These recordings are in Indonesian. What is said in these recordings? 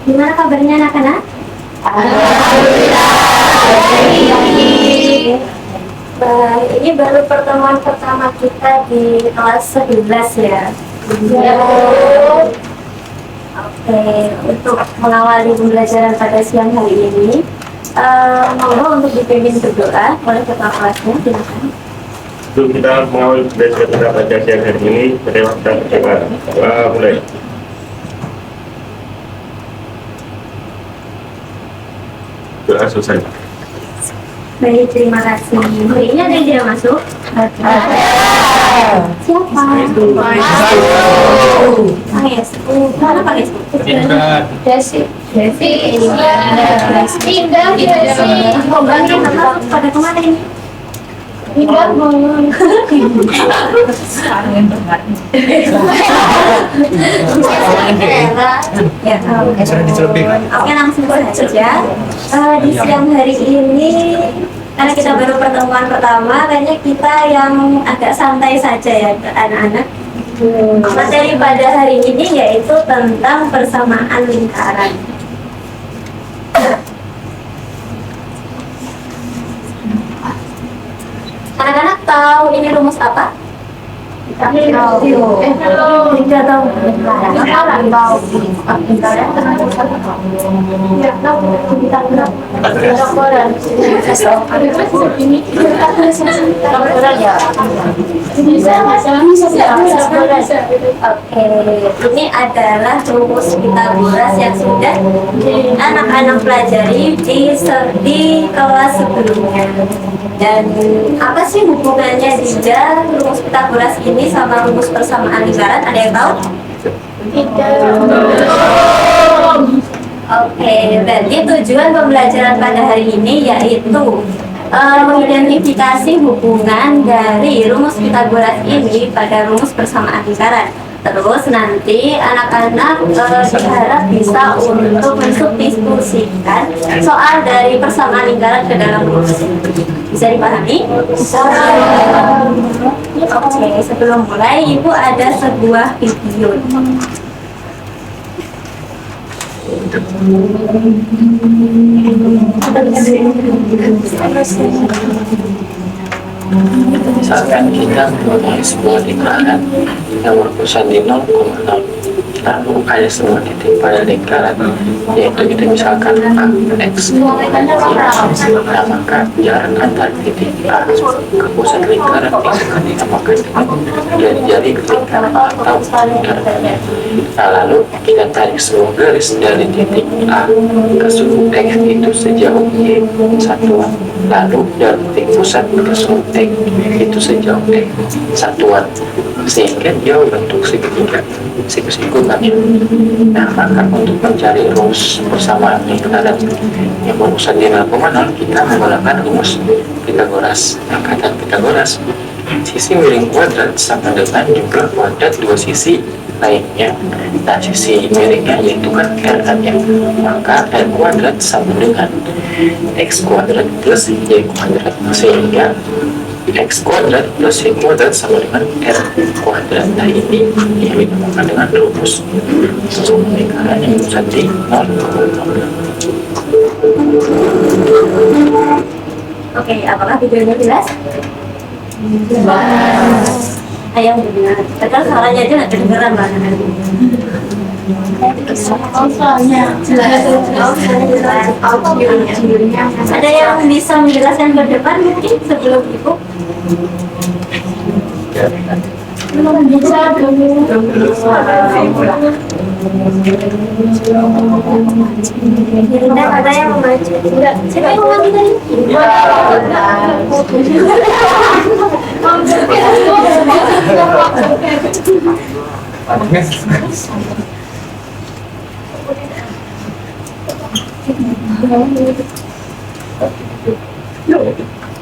Gimana kabarnya anak-anak? Baik, ini baru pertemuan pertama kita di kelas 11 ya. Oke, untuk mengawali pembelajaran pada siang hari ini, monggo untuk dipimpin berdoa oleh ketua kelasnya, silakan. Untuk kita mengawali pembelajaran kita pada siang hari ini, pada waktu kita mulai. Doa selesai. Baik, terima kasih. Hari ini ada yang tidak masuk? Siapa? Yes. Mana Pak Yes? Desi. Indah. Oh, berarti nama pada kemana ini? Indah mau. Ya, oke, langsung saja. Di siang hari ini, karena kita baru pertemuan pertama, kayaknya kita yang agak santai saja ya anak-anak. Materi pada hari ini yaitu tentang persamaan lingkaran. Anak-anak tahu ini rumus apa? Tidak tahu. Oke, ini adalah rumus Pythagoras yang sudah anak-anak pelajari di kelas sebelumnya. Dan apa sih hubungannya Dinda rumus Pythagoras ini sama rumus persamaan lingkaran? Ada yang tahu? Oke, berarti tujuan pembelajaran pada hari ini yaitu mengidentifikasi hubungan dari rumus Pythagoras ini pada rumus persamaan lingkaran. Terus nanti anak-anak diharap bisa untuk mensubstitusikan soal dari persamaan lingkaran ke dalam rumus. Bisa dipahami? Bisa. Oke, sebelum mulai Ibu ada sebuah video. Misalkan kita mempunyai sebuah lingkaran yang berpusat di 0,0, lalu ada sebuah titik pada lingkaran, yaitu kita misalkan A, X. Nah, maka jarak antara titik A ke pusat lingkaran akan dinamakan dengan jari lingkaran atau lingkaran. Nah, lalu kita tarik sebuah garis dari titik A ke sudut X itu sejauh Y satuan, lalu dari titik pusat ke sudut X itu sejauh X satuan, sehingga dia bentuk segitiga sikus-ikutannya. Nah, maka untuk mencari rumus persamaan lingkaran yang berpusat di 0,0, kita menggunakan rumus Pythagoras. Nah, kata Pythagoras, sisi miring kuadrat sama dengan jumlah kuadrat dua sisi lainnya. Nah, sisi miringnya yaitu kan R nya, maka R kuadrat sama dengan X kuadrat plus Y kuadrat, sehingga X kuadrat plus Y kuadrat sama dengan R kuadrat. Nah, ini yang dinamakan dengan rumus persamaan lingkaran yang berpusat di 0,0. Oke, apakah videonya jelas? Jelas. Ayo benar. Padahal suaranya aja nggak kedengeran Mbak. Ada yang bisa menjelaskan ke depan mungkin sebelum Ibu? Belum bisa. Tidak ada yang membaca. Tidak. Siapa yang mengambil tadi?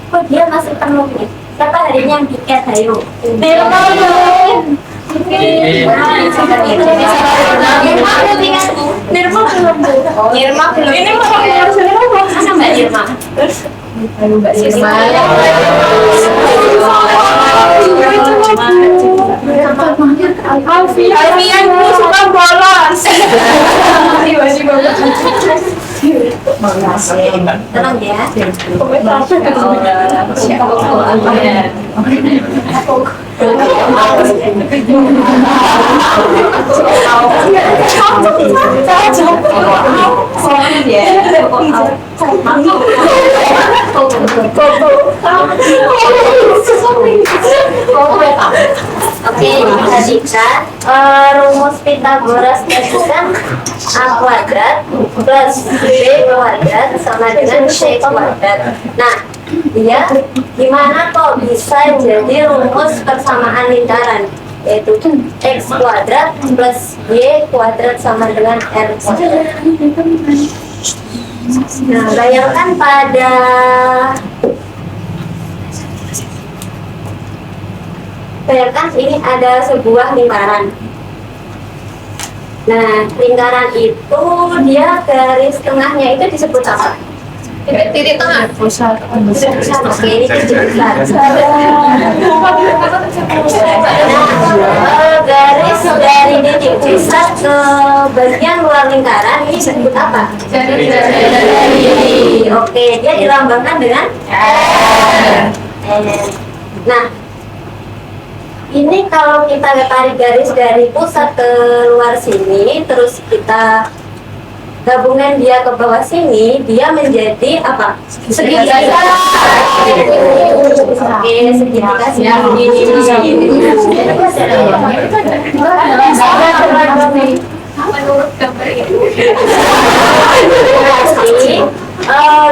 Kok dia masih penuh nih? Siapa hari ini yang tiket, ayo? Nirma belum. Nirma belum. Nirma belum. Ini mau harusnya mau Mana Mbak Nirma? Mbak Nirma. Alfian itu suka bolos. Tenang ya. Oke, jadikan rumus Pythagoras itu kan A kuadrat plus B kuadrat sama dengan C kuadrat. Nah, dia gimana kok bisa jadi rumus persamaan lingkaran? Yaitu X kuadrat plus Y kuadrat sama dengan R kuadrat. Nah, bayangkan bayangkan ini ada sebuah lingkaran. Nah, lingkaran itu dia garis tengahnya itu disebut apa? Titik tengah. Pusat. Oke, ini titik besar. Garis dari titik pusat ke bagian luar lingkaran ini disebut apa? Jari. Oke, dia dilambangkan dengan R. Nah, ini kalau kita tarik garis dari pusat ke luar sini, terus kita gabungan dia ke bawah sini, dia menjadi apa? Segitiga. Oke, segitiga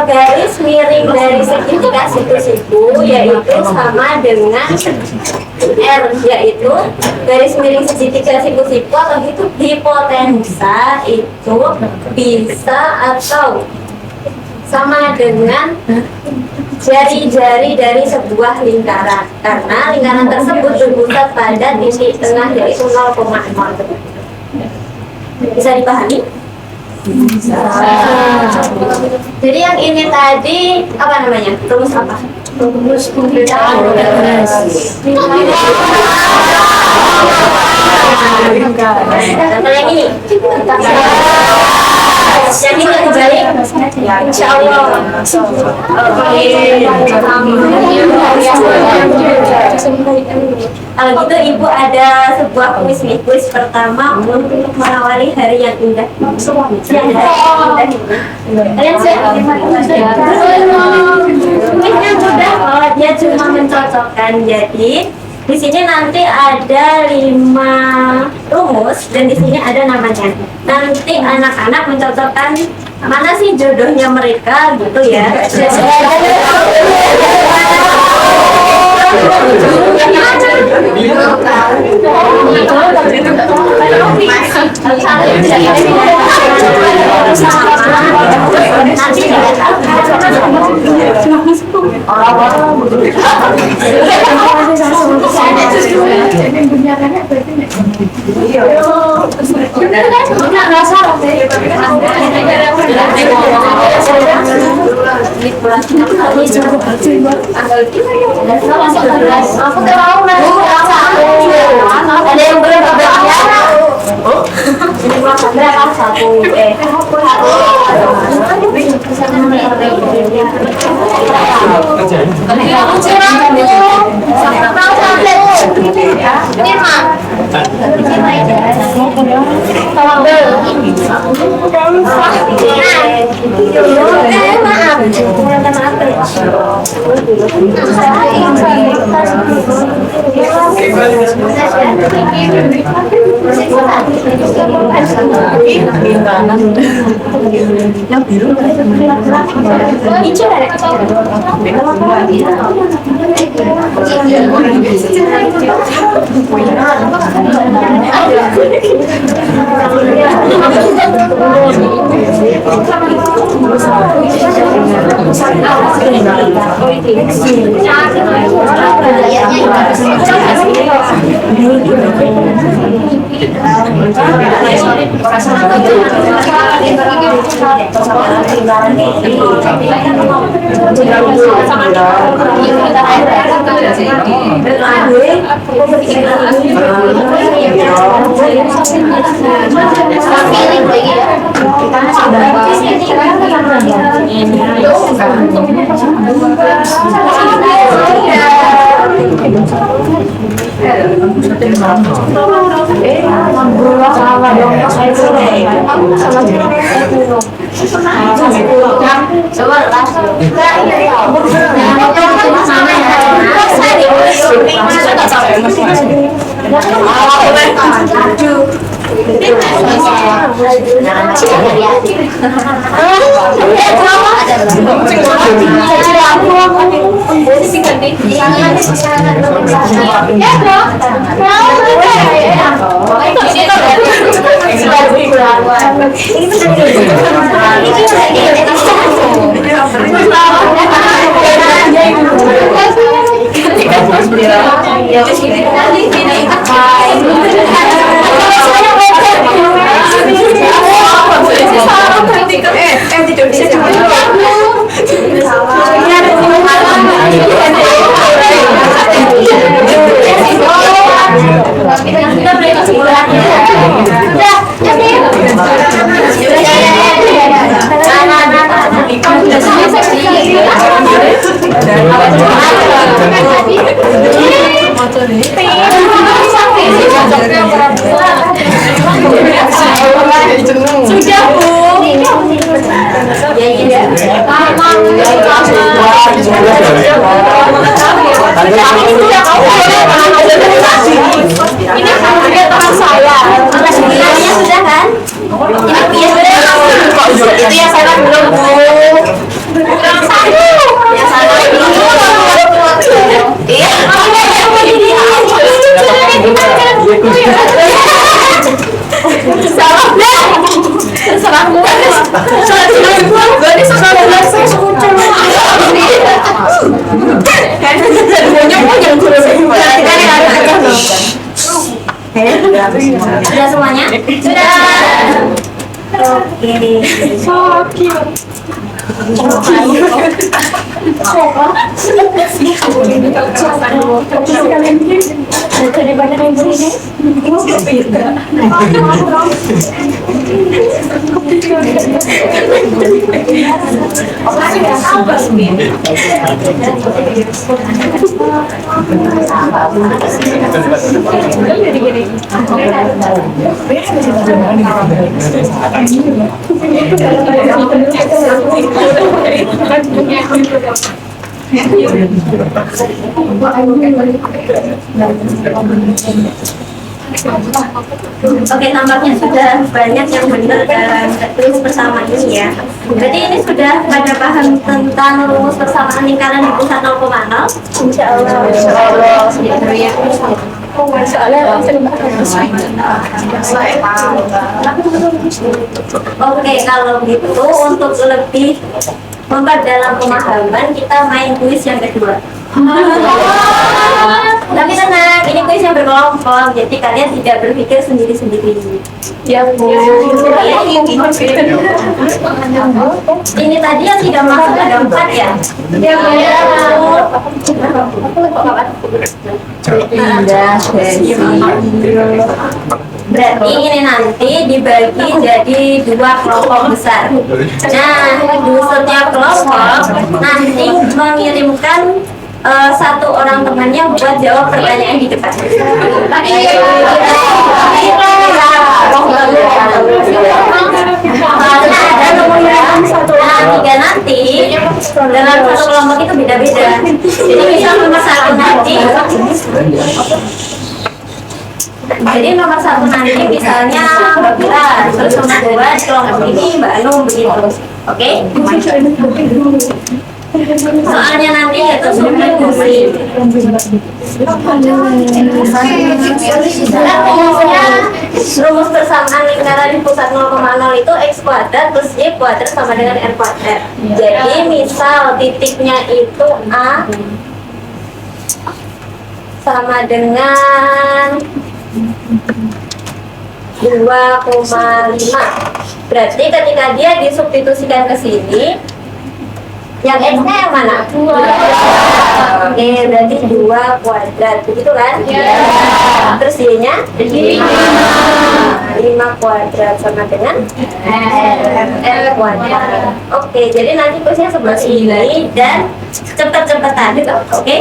garis miring dari segitiga siku-siku yaitu sama dengan R, yaitu garis miring segitiga siku-siku atau itu hipotensa itu bisa atau sama dengan jari-jari dari sebuah lingkaran karena lingkaran tersebut berpusat pada titik tengah yaitu 0,0. Bisa dipahami? Jadi yang ini tadi apa namanya? Rumus apa? Rumus Pythagoras. Kalau yang ini? Yang ini yang balik? Insya Allah. Kalau gitu Ibu ada sebuah kuis nih. Kuis pertama untuk mengawali hari yang indah. Kalian siap? Kuisnya mudah kalau dia cuma mencocokkan. Jadi di sini nanti ada 5 rumus dan di sini ada namanya. Nanti anak-anak mencocokkan mana sih jodohnya mereka gitu ya. Aku tahu ada yang berapa ini berapa satu yang biru hijau ada Sudah semuanya? Sudah. Oke. Oke, nampaknya sudah banyak yang benar dalam tulis bersama ini ya. Jadi ini sudah pada paham tentang rumus persamaan lingkaran di pusat 0,0. Insya Allah. Oke, kalau gitu untuk lebih memperdalam pemahaman kita main kuis yang kedua. Tapi tenang, ini kuis yang berkelompok, jadi kalian tidak berpikir sendiri-sendiri. Ya Bu. Ini tadi yang tidak masuk ada 4 ya? Ya Bu. Berarti ini nanti dibagi jadi 2 kelompok besar. Nah, di setiap kelompok nanti mengirimkan satu orang temannya buat jawab pertanyaan di depan. Karena ada nomor satu, tiga nanti dalam satu kelompok itu beda-beda. Jadi bisa nomor 1 nanti. Jadi nomor 1 nanti misalnya Mbak Bila, terus nomor 2 di kelompok ini Mbak Anum begitu. Oke? Soalnya nanti itu substitusi. Rumusnya rumus persamaan lingkaran di pusat 0,0 itu x kuadrat plus y kuadrat sama dengan r kuadrat. Jadi misal titiknya itu A sama dengan 2,5. Berarti ketika dia disubstitusikan ke sini, yang x-nya yang mana? 2. Oke, berarti 2 kuadrat, begitu kan? Terus y-nya? 5 kuadrat sama dengan r kuadrat. Oke, jadi nanti kuisnya seperti ini dan cepet-cepetan. Oke?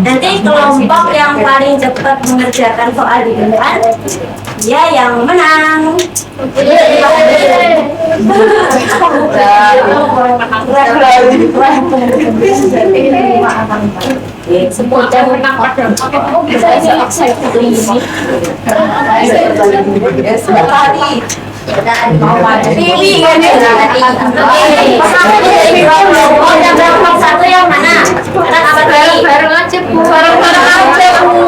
Nanti kelompok yang paling cepat mengerjakan soal di depan, dia yang menang. Semua menang. Satu yang mana? Anak apa tadi? Bareng aja Bu. Bareng aja Bu.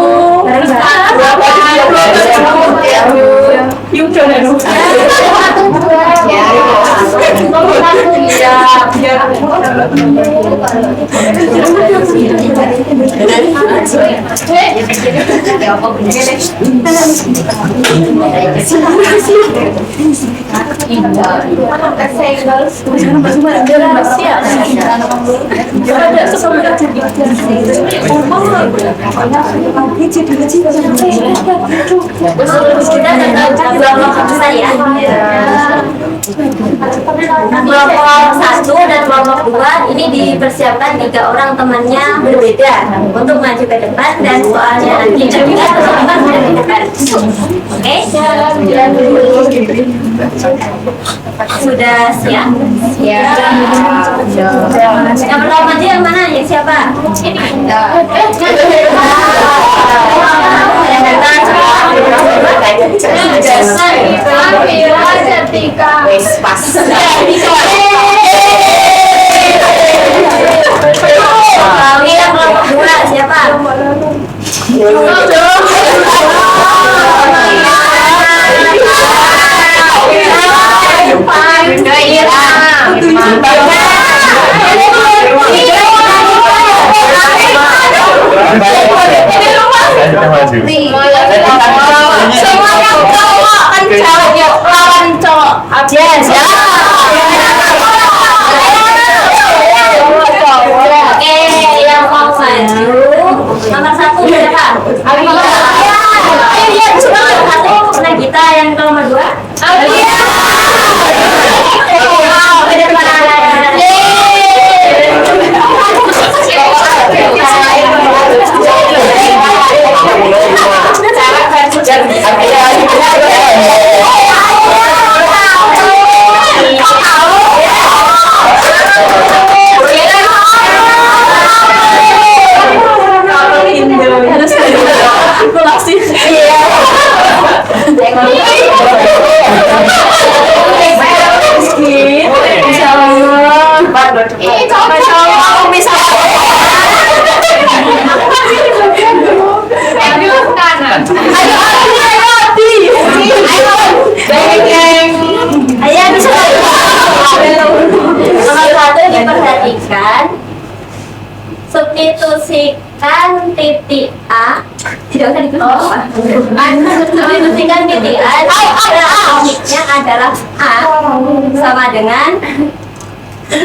Kita tentang kelompok saya. Kelompok 1 dan kelompok 2 ini dipersiapkan 3 orang temannya berbeda untuk maju ke depan dan soalnya nanti juga teman-teman sudah di depan. Oke? Sudah siap? Ya. Yang pertama maju yang mana? Yang siapa? Ini yang kelompok 2 siapa? Semuanya cowok kan cowok lawan cowok. Yes, ya. Oke, yang mau maju nomor 1 siapa? Iya, coba nomor 1 nah kita yang nomor 2. Iya. Wow, ke depan. Diperhatikan, substitusikan titik A, tidak usah substitusikan titik A, titiknya adalah A sama dengan 3,4.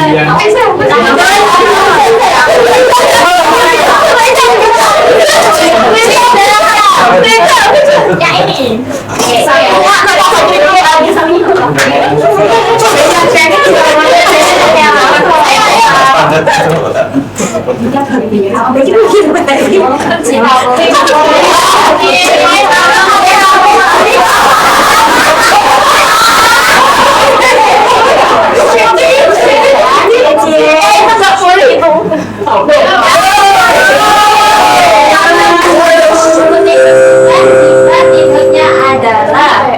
Ya. Ya ini. Berikutnya adalah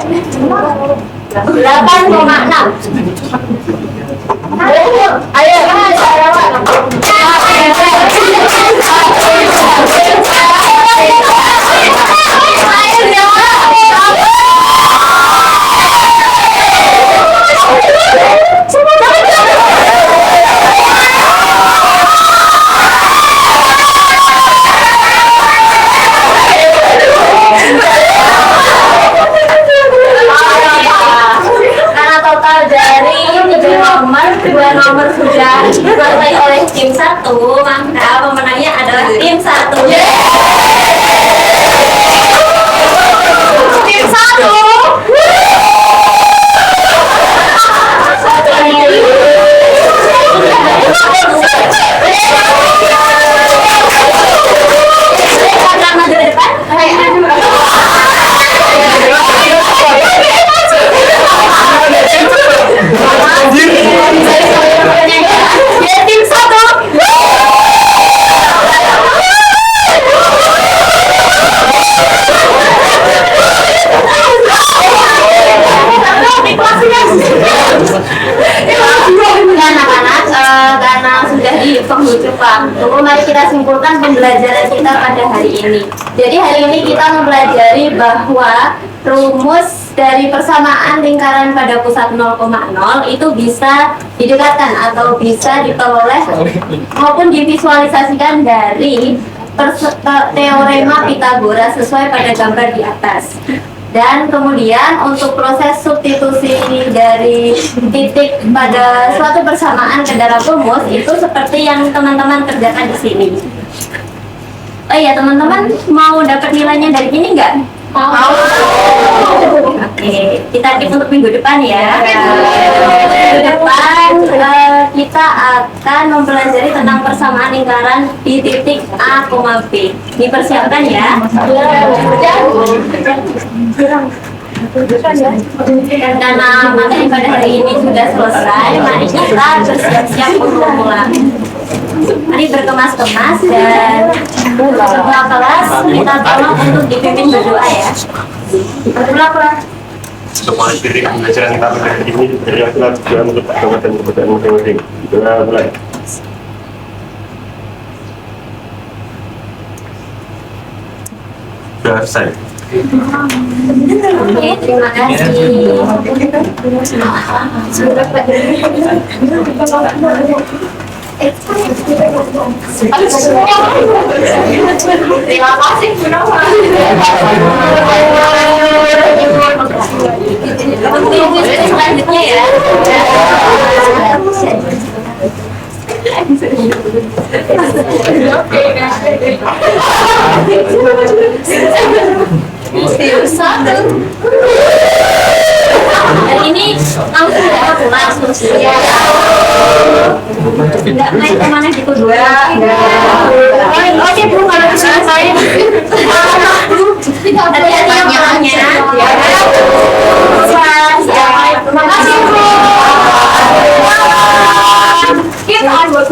8,6. Karena total dari 3 nomor, 2 nomor sudah dikuasai oleh tim 1, maka pemenangnya adalah tim 1. Tim 1. Maju ke depan. Ya, tim 1. Anak-anak, karena sudah di penghujung waktu, mari kita simpulkan pembelajaran kita pada hari ini. Jadi hari ini kita mempelajari bahwa rumus dari persamaan lingkaran pada pusat 0,0 itu bisa didekatkan atau bisa diperoleh maupun divisualisasikan dari teorema Pythagoras sesuai pada gambar di atas. Dan kemudian untuk proses substitusi dari titik pada suatu persamaan ke dalam rumus itu seperti yang teman-teman kerjakan di sini. Oh iya, teman-teman mau dapat nilainya dari ini nggak? Mau. Oke, kita keep untuk minggu depan ya. Minggu depan kita akan mempelajari tentang persamaan lingkaran di titik A, B. Dipersiapkan ya. Dan karena materi pada hari ini sudah selesai, mari kita bersiap-siap untuk pulang. Mari berkemas-kemas dan setelah kelas kita tolong untuk dipimpin berdoa ya. Pulang. Semua diri pembelajaran kita pada hari ini berilah Tuhan untuk agama dan kepercayaan masing-masing. Kita mulai. Sudah selesai. Oke, terima kasih. Terima kasih. Selanjutnya ya. Dan ini langsung tidak main kemana gitu dua. Oke Bu, kalau bisa saya hati-hati ya pulangnya. Terima kasih Bu. Kita buat